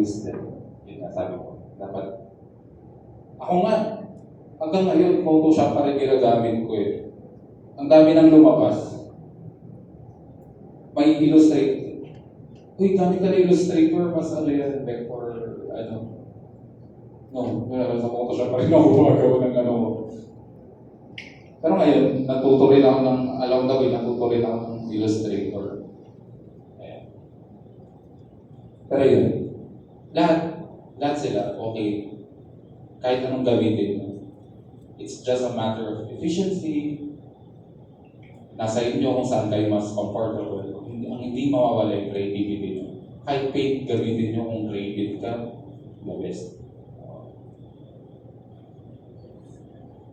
use them. Yun nga sabi ko. Dapat, ako nga, hanggang ngayon, Photoshop pa rin ginagamit ko eh. Ang dami nang lumabas. May Illustrator. Uy, gamit ka na Illustrator, mas ano yan, vector, ano. No, sa Photoshop pa rin ako gumagawa ng ano. Pero ngayon, natuto rin ako ng, along the way, natuto rin ako ng Illustrator. Ayan. Pero yun, lahat sila, okay. Kahit anong gamitin mo. It's just a matter of efficiency. Nasa inyo kung saan kayo mas comfortable. Ang hindi mawawala yung creativity nyo. Kahit paid gamitin nyo kung creative ka, the best.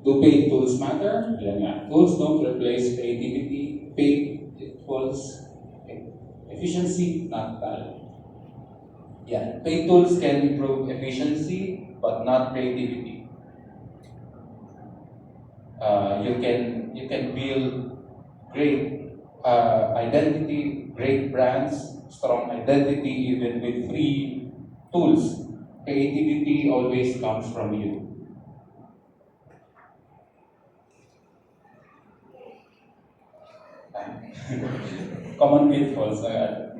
Do paid tools matter? Yan nga. Tools don't replace creativity. Paid equals efficiency, not talent. Yeah. Paid tools can improve efficiency, but not creativity. You can build great identity, great brands, strong identity even with free tools. Creativity always comes from you. Common pitfalls are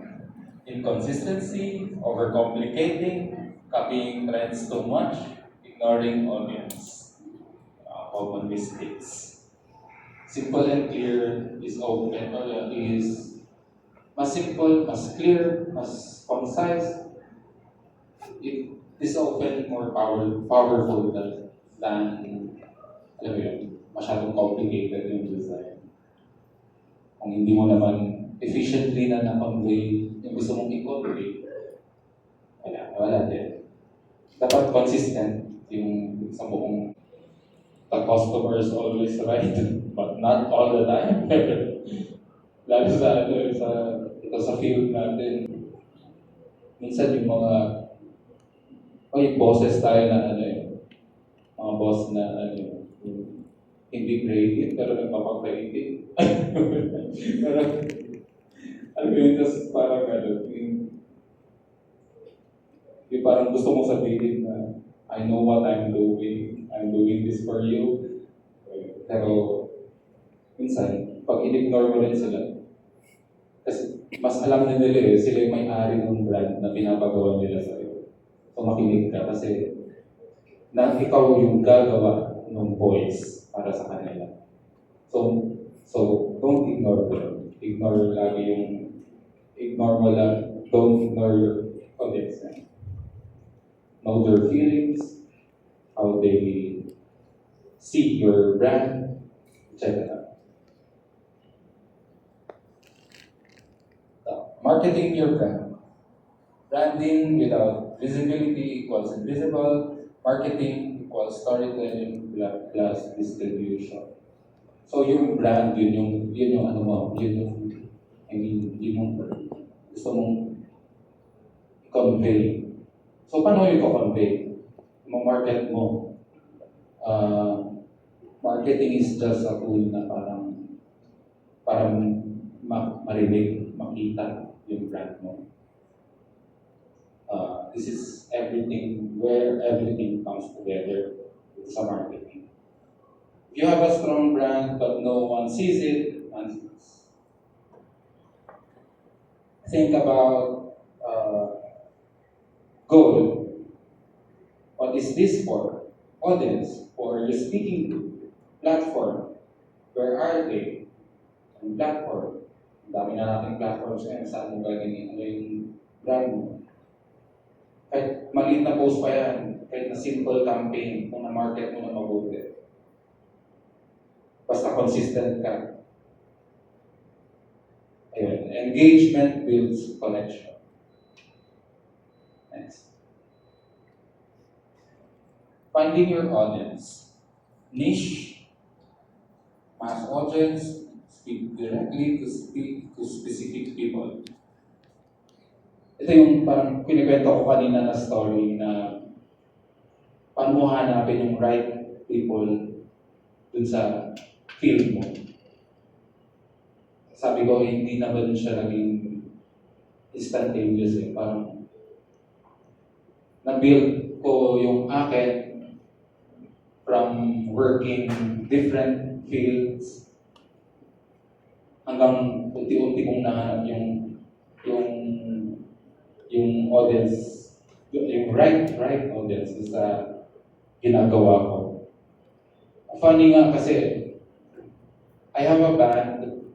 inconsistency, overcomplicating, copying trends too much, ignoring audience. Common mistakes. Simple and clear is open, is mas simple, mas clear, mas concise. It is often more powerful than alam mo yun, masyadong complicated yung design. Kung hindi mo naman efficiently na na-convey yung gusto mong i-convey, wala din. Dapat consistent yung sa buong the customer is always right, but not all the time. Lalo sa ito sa field natin, minsan yung mga bosses tayo na mga boss na hindi creative pero nagpapag-creative. Pero alam mo yun, tas parang yung parang gusto mong sabihin na I know what I'm doing this for you. Pero minsan, pag in-ignore mo rin sila, kasi mas alam na nila sila yung may-ari ng brand na pinapagawa nila sa'yo. So makinig ka kasi na ikaw yung gagawa ng voice para sa kanila. So don't ignore them. Ignore mo lang, don't ignore your colleagues. Know their feelings, how they see your brand, etc. Marketing your brand. Branding without visibility equals invisible. Marketing equals storytelling plus distribution. So yung brand, yun yung ano mo, yun yung gusto mong convey. So paano yung convey? Market mo. Marketing is just a tool na parang marinig, makita yung brand mo. This is everything, where everything comes together sa marketing. If you have a strong brand but no one sees it, think about goal. What is this for? Audience. Who are you speaking to? Platform. Where are they? And platform. Ang dami na nating platforms ngayon. Saan mo gagawin yung brand mo? Kahit maliit na post pa yan, kahit na simple campaign, kung na-market mo na mabuti. Basta consistent ka. Ayun. Engagement builds connection. Next. Finding your audience. Niche, mass audience, speak directly to specific people. Ito yung parang kinikwento ko kanina na story na paano mo hanapin yung right people dun sa field mo. Sabi ko, hindi naman siya naging instantaneous . Parang na-build ko yung akin from working different fields hanggang unti-unti kong nahanap yung yung audience, yung right audience sa ginagawa ko. Funny nga kasi, I have a band,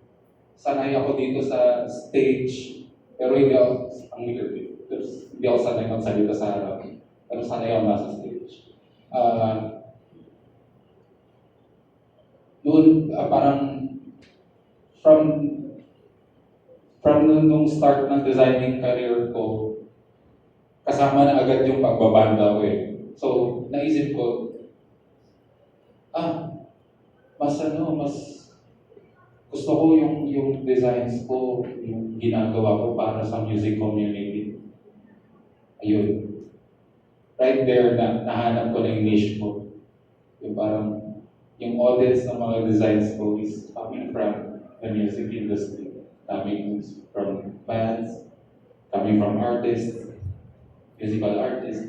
sanay ako dito sa stage, pero hindi ako, ang weird, hindi ako sanay magsalita sa harap, pero sanay ako nasa stage. Parang from nung start ng designing career ko, kasama na agad yung pagbabanda ko eh. So, naisip ko, mas gusto ko yung designs ko, yung ginagawa ko para sa music community. Ayun. Right there, nahanap ko na yung niche ko. Yung parang, yung audience ng mga designs ko is coming from the music industry. Coming from bands, coming from artists, musical artists,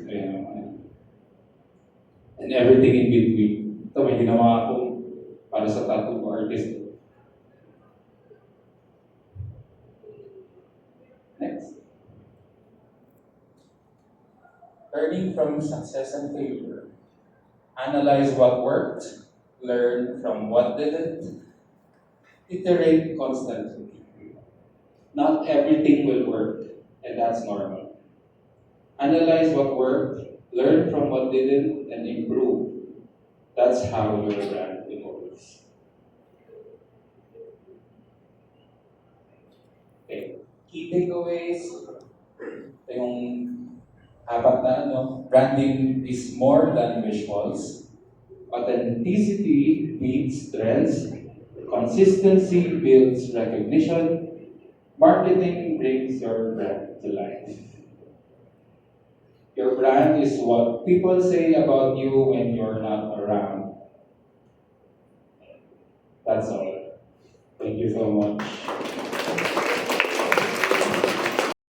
and everything in between. Ito, may ginawa ako para sa tattoo artist. Next. Learning from success and failure. Analyze what worked, learn from what didn't, iterate constantly. Not everything will work, and that's normal. Analyze what worked, learn from what didn't, and improve. That's how your brand evolves. Okay. Key takeaways. Ito yung apat na branding is more than visuals. Authenticity beats trends. Consistency builds recognition. Marketing brings your brand to life. Your brand is what people say about you when you're not around. That's all. Thank you so much.